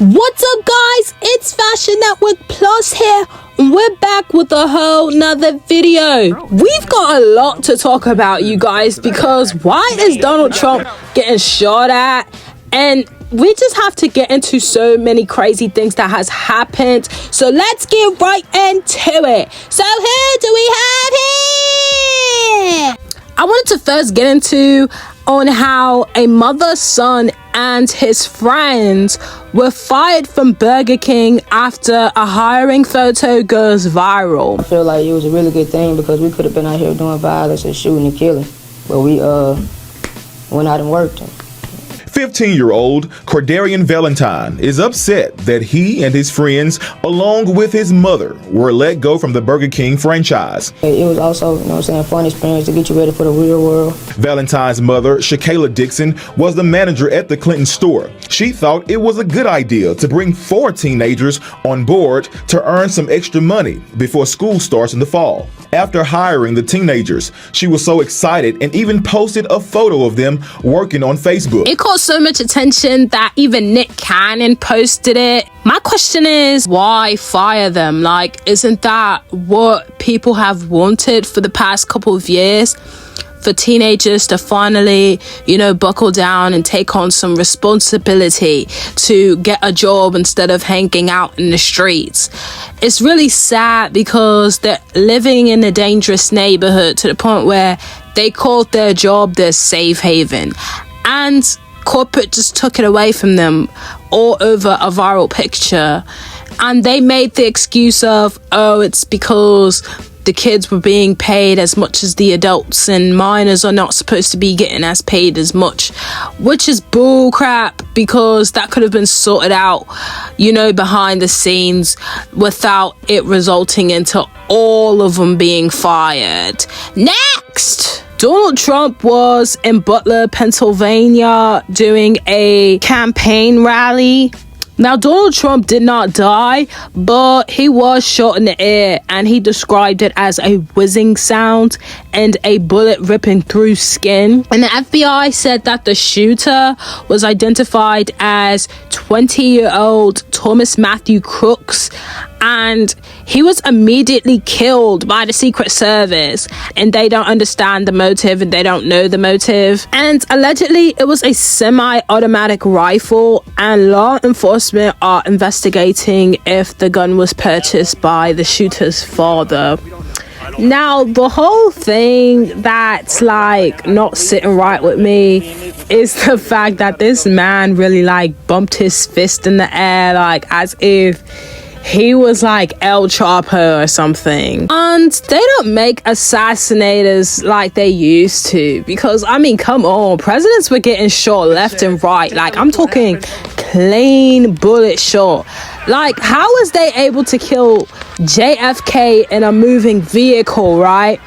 What's up, guys? It's Fashion Network Plus here, and we're back with a whole nother video. We've got a lot to talk about, you guys, because why is Donald Trump getting shot at? And we just have to get into so many crazy things that has happened. So let's get right into it. So who do we have here? I wanted to first get into on how a mother, son, and his friends were fired from Burger King after a hiring photo goes viral. I feel like it was a really good thing because we could have been out here doing violence and shooting and killing, but we went out and worked. 15-year-old Cordarian Valentine is upset that he and his friends, along with his mother, were let go from the Burger King franchise. It was also, a fun experience to get you ready for the real world. Valentine's mother, Shakayla Dixon, was the manager at the Clinton store. She thought it was a good idea to bring 4 teenagers on board to earn some extra money before school starts in the fall. After hiring the teenagers, she was so excited and even posted a photo of them working on Facebook. It caught so much attention that even Nick Cannon posted it. My question is, why fire them? Like, isn't that what people have wanted for the past couple of years? For teenagers to finally, buckle down and take on some responsibility to get a job instead of hanging out in the streets. It's really sad because they're living in a dangerous neighborhood to the point where they called their job their safe haven. And corporate just took it away from them all over a viral picture. And they made the excuse of, it's because the kids were being paid as much as the adults and minors are not supposed to be getting as paid as much, which is bull crap because that could have been sorted out, behind the scenes without it resulting into all of them being fired. Next! Donald Trump was in Butler, Pennsylvania doing a campaign rally. Now, Donald Trump did not die, but he was shot in the air, and he described it as a whizzing sound and a bullet ripping through skin. And the FBI said that the shooter was identified as 20-year-old Thomas Matthew Crooks, and he was immediately killed by the Secret Service, and they don't understand the motive and they don't know the motive. And allegedly it was a semi-automatic rifle, and law enforcement are investigating if the gun was purchased by the shooter's father. Now, the whole thing that's not sitting right with me is the fact that this man really bumped his fist in the air as if he was El Chapo or something. And they don't make assassinators like they used to, because come on, presidents were getting shot left and right. I'm talking clean bullet shot. How was they able to kill JFK in a moving vehicle, right?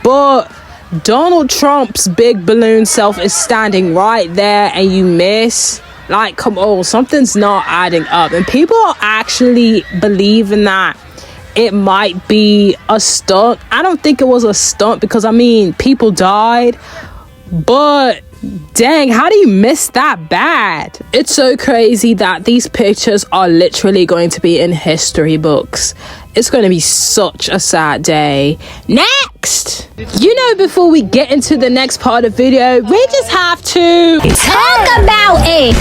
But Donald Trump's big balloon self is standing right there and you miss. Come on, something's not adding up. And people are actually believing that it might be a stunt. I don't think it was a stunt because, people died. But dang, how do you miss that bad? It's so crazy that these pictures are literally going to be in history books. It's going to be such a sad day. Next! Before we get into the next part of the video, we just have to talk about it.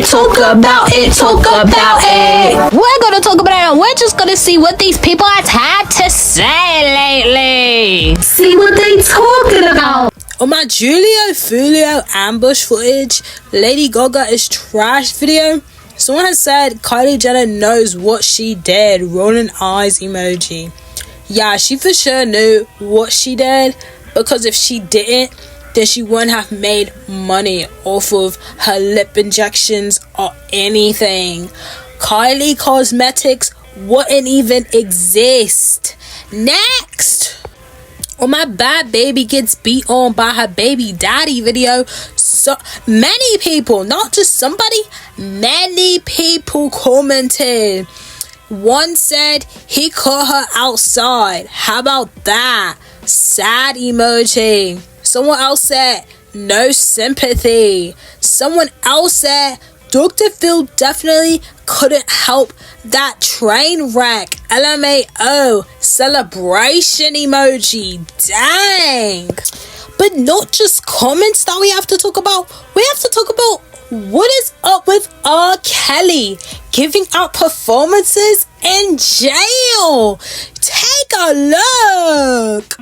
Talk about Let's talk about it. We're gonna talk about it, and we're just gonna see what these people have had to say lately. See what they talking about. On my Julio Fulio ambush footage, Lady Gaga is trash video, someone has said Kylie Jenner knows what she did, rolling eyes emoji. Yeah, she for sure knew what she did, because if she didn't, then she wouldn't have made money off of her lip injections or anything. Kylie Cosmetics wouldn't even exist. Next! On my bad baby gets beat on by her baby daddy video, so many people, not just somebody, many people commented, One said he caught her outside. How about that? Sad emoji. Someone else said no sympathy. Someone else said Dr. Phil definitely couldn't help that train wreck. LMAO. Celebration emoji. Dang. But not just comments that we have to talk about. We have to talk about what is up with R. Kelly giving out performances in jail. Take a look.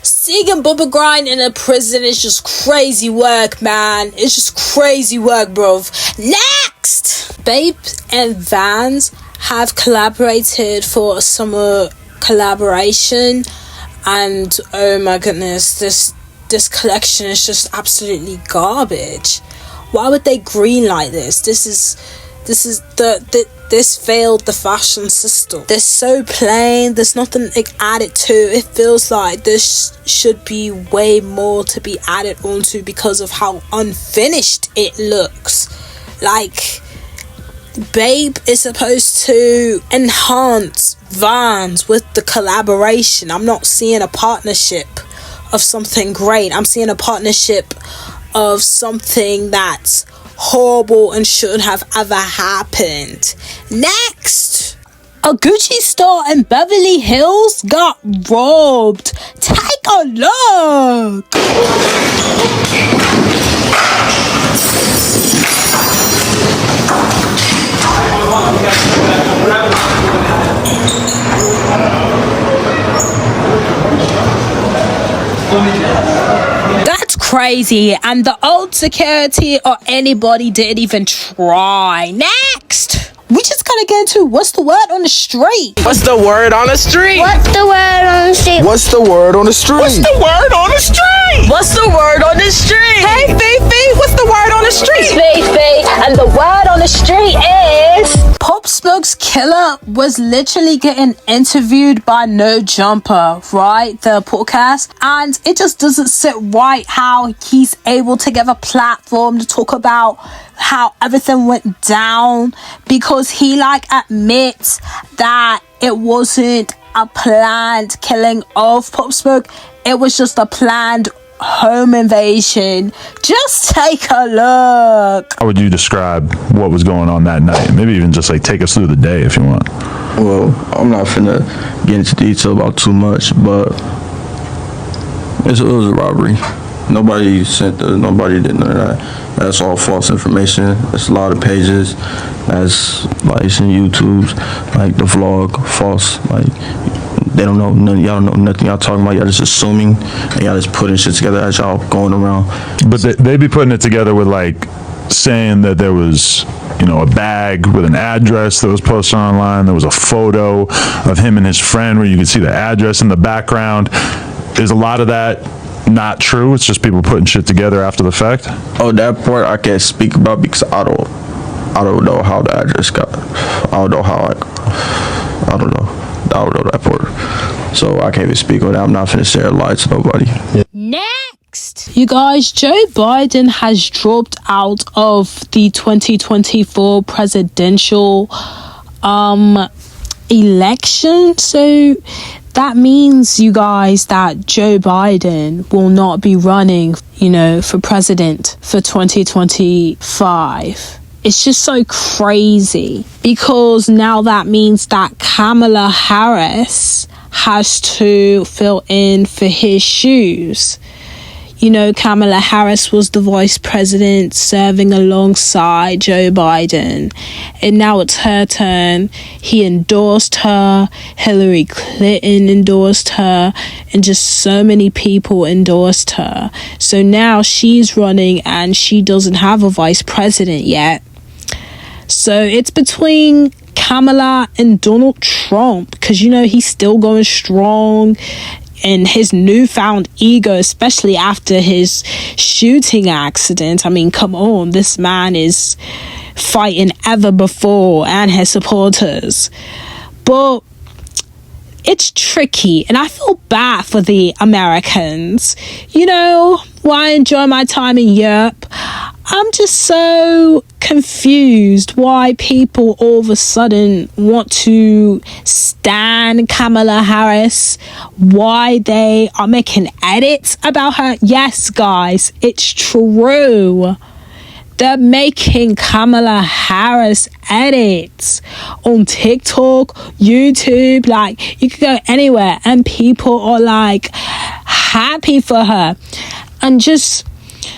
Seeing Bubba Grind in a prison is just crazy work, man. It's just crazy work, bro. Next! Babe and Vans have collaborated for a summer collaboration. And oh my goodness, this collection is just absolutely garbage. Why would they greenlight this? This failed the fashion system. They're so plain. There's nothing added to. It feels like this should be way more to be added onto because of how unfinished it looks. Like, Babe is supposed to enhance Vans with the collaboration. I'm not seeing a partnership of something great. I'm seeing a partnership of something that's horrible and shouldn't have ever happened. Next, a Gucci store in Beverly Hills got robbed. Take a look. That's crazy, and the old security or anybody didn't even try. Next, we just gotta get into what's the word on the street. What's the word on the street? What's the word on the street? What's the word on the street? What's the word on the street? What's the word on the street? Hey, Fifi, what's the word on the street? Fifi, and the word on the street is Pop Smoke's killer was literally getting interviewed by No Jumper, right? The podcast, and it just doesn't sit right how he's able to give a platform to talk about how everything went down, because he admits that it wasn't a planned killing of Pop Smoke. It was just a planned home invasion. Just take a look. How would you describe what was going on that night? Maybe even just take us through the day if you want. Well, I'm not finna get into detail about too much, but it was a robbery. Nobody did none of that. That's all false information. There's a lot of pages that's it's in YouTube's the vlog false. They don't know none. Y'all don't know nothing. Y'all talking about. Y'all just assuming, and y'all just putting shit together as y'all going around. But they be putting it together with saying that there was a bag with an address that was posted online. There was a photo of him and his friend where you could see the address in the background. Is a lot of that not true? It's just people putting shit together after the fact? Oh, that part I can't speak about because I don't know how the address got. I don't know how I don't know that part. So I can't even speak on that. I'm not finna share a lie to nobody. Next, you guys, Joe Biden has dropped out of the 2024 presidential election. So that means, you guys, that Joe Biden will not be running, for president for 2025. It's just so crazy, because now that means that Kamala Harris has to fill in for his shoes. Kamala Harris was the vice president serving alongside Joe Biden. And now it's her turn. He endorsed her. Hillary Clinton endorsed her. And just so many people endorsed her. So now she's running and she doesn't have a vice president yet. So it's between Kamala and Donald Trump, because he's still going strong. and his newfound ego, especially after his shooting accident. I mean, come on, this man is fighting ever before, and his supporters. But it's tricky, and I feel bad for the Americans. You know, while I enjoy my time in Europe, I'm just so confused why people all of a sudden want to stan Kamala Harris, why they are making edits about her. Yes, guys, it's true. They're making Kamala Harris edits on TikTok, YouTube, like you could go anywhere and people are like happy for her. And just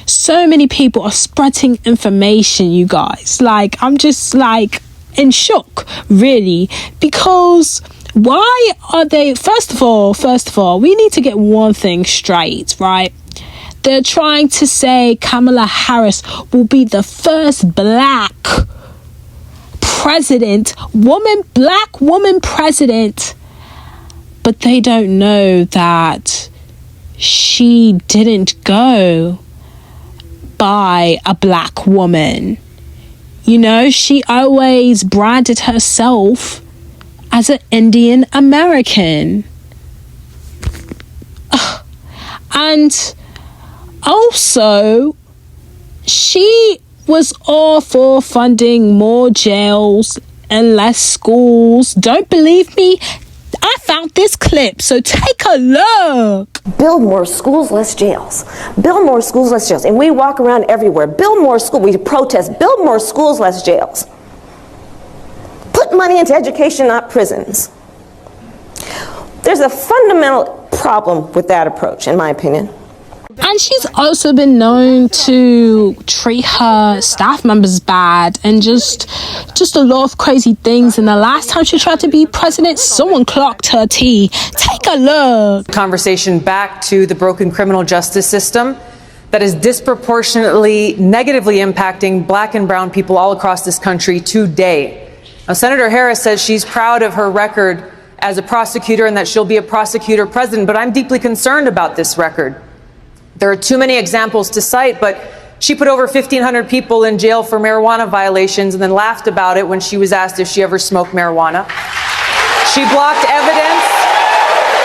so many people are spreading information, you guys. Like, I'm just like in shock, really, because why are they, first of all, we need to get one thing straight, right? They're trying to say Kamala Harris will be the first black woman president. But they don't know that she didn't go by a black woman. You know, she always branded herself as an Indian American. And also, she was all for funding more jails and less schools. Don't believe me? I found this clip, so take a look. Build more schools, less jails. Build more schools, less jails. And we walk around everywhere. Build more schools. We protest. Build more schools, less jails. Put money into education, not prisons. There's a fundamental problem with that approach, in my opinion. And she's also been known to treat her staff members bad and just a lot of crazy things. And the last time she tried to be president, someone clocked her tea. Take a look. Conversation back to the broken criminal justice system that is disproportionately negatively impacting black and brown people all across this country today. Now, Senator Harris says she's proud of her record as a prosecutor and that she'll be a prosecutor president, but I'm deeply concerned about this record. There are too many examples to cite, but she put over 1,500 people in jail for marijuana violations and then laughed about it when she was asked if she ever smoked marijuana. She blocked evidence.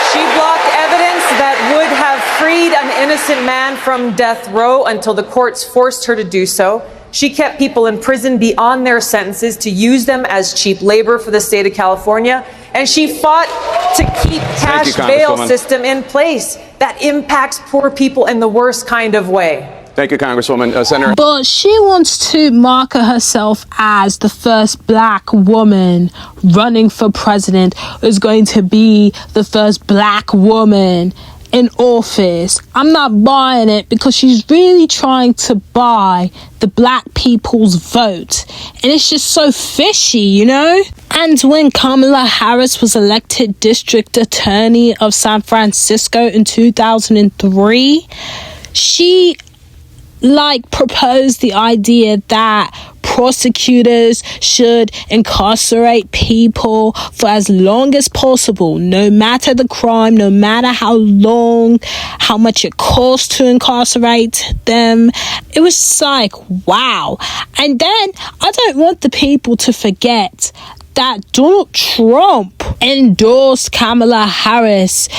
She blocked evidence that would have freed an innocent man from death row until the courts forced her to do so. She kept people in prison beyond their sentences to use them as cheap labor for the state of California. And she fought to keep cash bail system in place that impacts poor people in the worst kind of way. Thank you, Congresswoman. Senator. But she wants to market herself as the first black woman running for president, is going to be the first black woman in office. I'm not buying it because she's really trying to buy the black people's vote. And it's just so fishy, you know? And when Kamala Harris was elected district attorney of San Francisco in 2003, she proposed the idea that prosecutors should incarcerate people for as long as possible, no matter the crime, no matter how long, how much it costs to incarcerate them. It was just like, wow. And then I don't want the people to forget that Donald Trump endorsed Kamala Harris,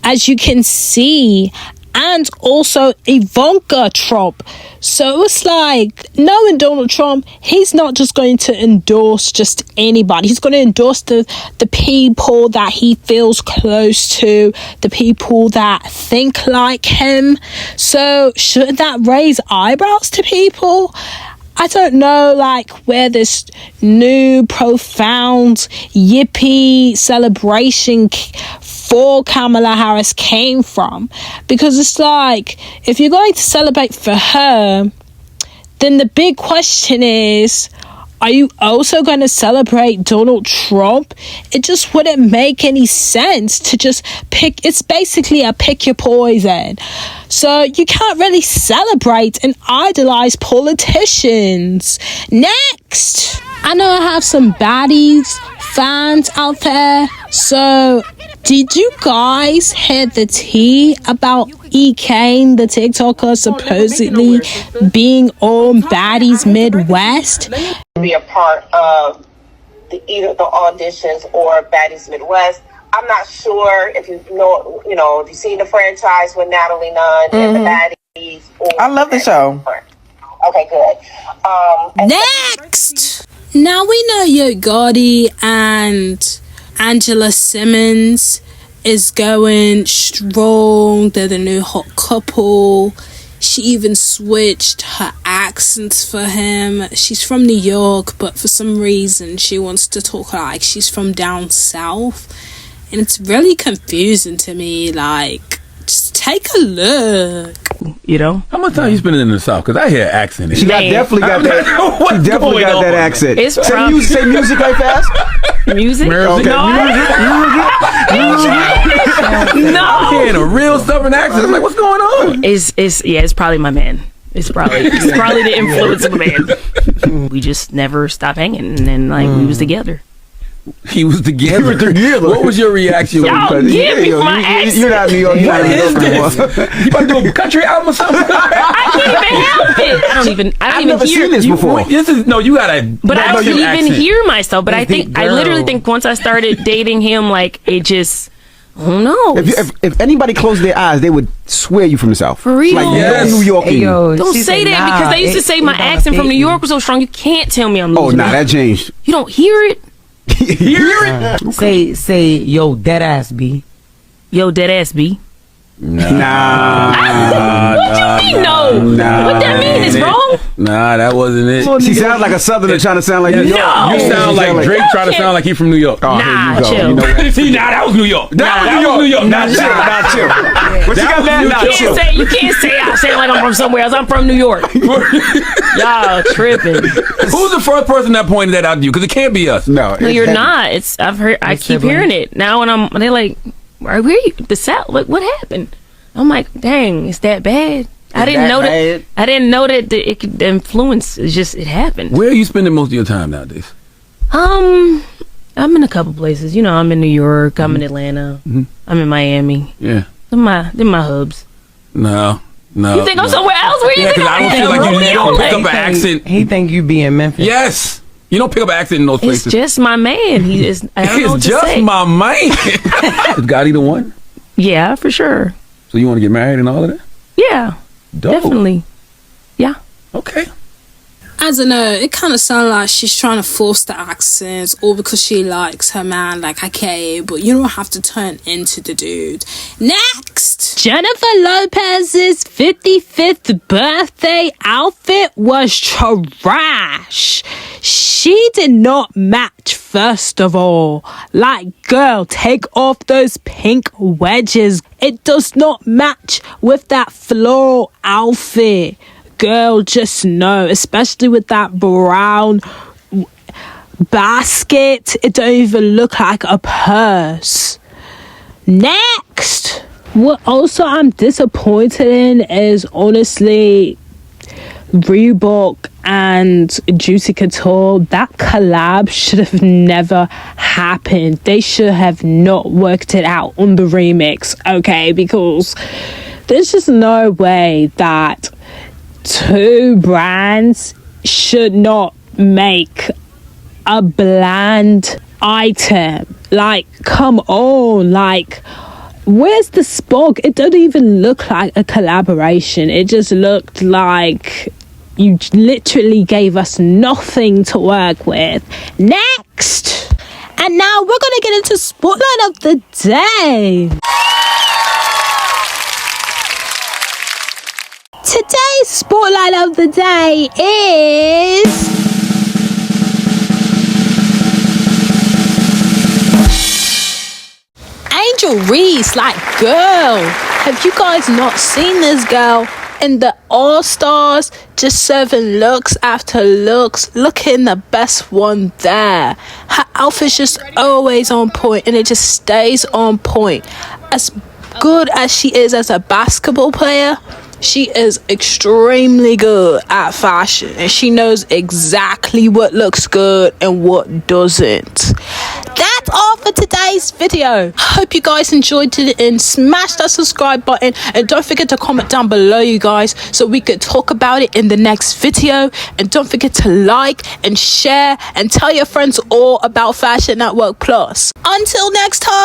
as you can see, and also Ivanka Trump. So it was like, knowing Donald Trump, he's not just going to endorse just anybody. He's going to endorse the people that he feels close to, the people that think like him. So shouldn't that raise eyebrows to people? I don't know, where this new profound yippee celebration for Kamala Harris came from. Because it's like, if you're going to celebrate for her, then the big question is, are you also going to celebrate Donald Trump? It just wouldn't make any sense to just pick. It's basically a pick your poison. So you can't really celebrate and idolize politicians. Next! I know I have some baddies fans out there, so Did you guys hear the tea about E. Kane, the TikToker, supposedly being on Baddies Midwest? Be a part of either the auditions or Baddies Midwest. I'm not sure if you know, if you've seen the franchise with Natalie Nunn and the Baddies. I love the show. Okay, good. Next! Now we know Yo Gotti and Angela Simmons is going strong. They're the new hot couple. She even switched her accents for him. She's from New York, but for some reason she wants to talk like she's from down south. And it's really confusing to me. Like, just take a look. How much time you spending in the South? Because I hear an accent. She definitely got that. She definitely got that accent. It's say music right fast. Music? Okay. No. I'm hearing a real Southern accent. I'm like, what's going on? It's probably my man. It's probably the influence of a man. We just never stopped hanging, and then we was together. He was together. What was your reaction? Y'all give me my accent. You're not New York. What is this? You about to do a country album or something? I can't even help it. I don't I've even never hear seen this before. You gotta. But I don't even hear myself. But I literally think once I started dating him, it just. Who knows? If anybody closed their eyes, they would swear you from the South. For real? New York. Don't say that because they used to say my accent from New York was so strong. You can't tell me I'm losing. Oh, nah, that changed. You don't hear it. Hear it? Say, yo, dead ass B. Yo, dead ass B. Nah. What you mean, no? What that mean? It's wrong? Nah, that wasn't it. She sounds like a Southerner trying to sound like New York. No. You sound like Drake trying to sound like he from New York. Oh, Nah, here you go. chill. You know what? See, that was New York. That was New York. Not chill. But you got that now. Chill. You can't say I sound like I'm from somewhere else. I'm from New York. Y'all tripping. Who's the first person that pointed that out to you? Because it can't be us. No, you're not. I keep hearing it now, and they're like, "Where are you? The South? What happened?" I'm like, "Dang, it's that bad." I didn't know that it could influence. It's just it happened. Where are you spending most of your time nowadays? I'm in a couple places. I'm in New York. I'm in Atlanta. I'm in Miami. Yeah, they're my hubs. No. You think I'm somewhere else? Where you think because I don't feel like you don't pick up an accent. He think you be in Memphis. Yes. You don't pick up an accent in those places. It's just my man. He is. I don't know what to say. It's just my man. Is Gotti the one? Yeah, for sure. So you want to get married and all of that? Yeah, dope. Definitely. Yeah. Okay. I don't know, it kind of sounds like she's trying to force the accents, all because she likes her man. Okay, but you don't have to turn into the dude. Next! Jennifer Lopez's 55th birthday outfit was trash. She did not match, first of all. Girl, take off those pink wedges. It does not match with that floral outfit. Girl, just know, especially with that brown basket, it don't even look like a purse. Next, what also I'm disappointed in is honestly Reebok and Juicy Couture. That collab should have never happened. They should have not worked it out on the remix, okay? Because there's just no way that two brands should not make a bland item. Come on, where's the spog? It doesn't even look like a collaboration. It just looked like you literally gave us nothing to work with. Next! And now we're gonna get into Spotlight of the Day. Today's Spotlight of the Day is... Angel Reese. Girl, have you guys not seen this girl in the All-Stars, just serving looks after looks, looking the best one there? Her outfit's just always on point, and it just stays on point. As good as she is as a basketball player, she is extremely good at fashion, and she knows exactly what looks good and what doesn't. That all for today's video. Hope you guys enjoyed it and smash that subscribe button, and don't forget to comment down below, you guys, so we could talk about it in the next video. And don't forget to like and share and tell your friends all about Fashion Network Plus. Until next time.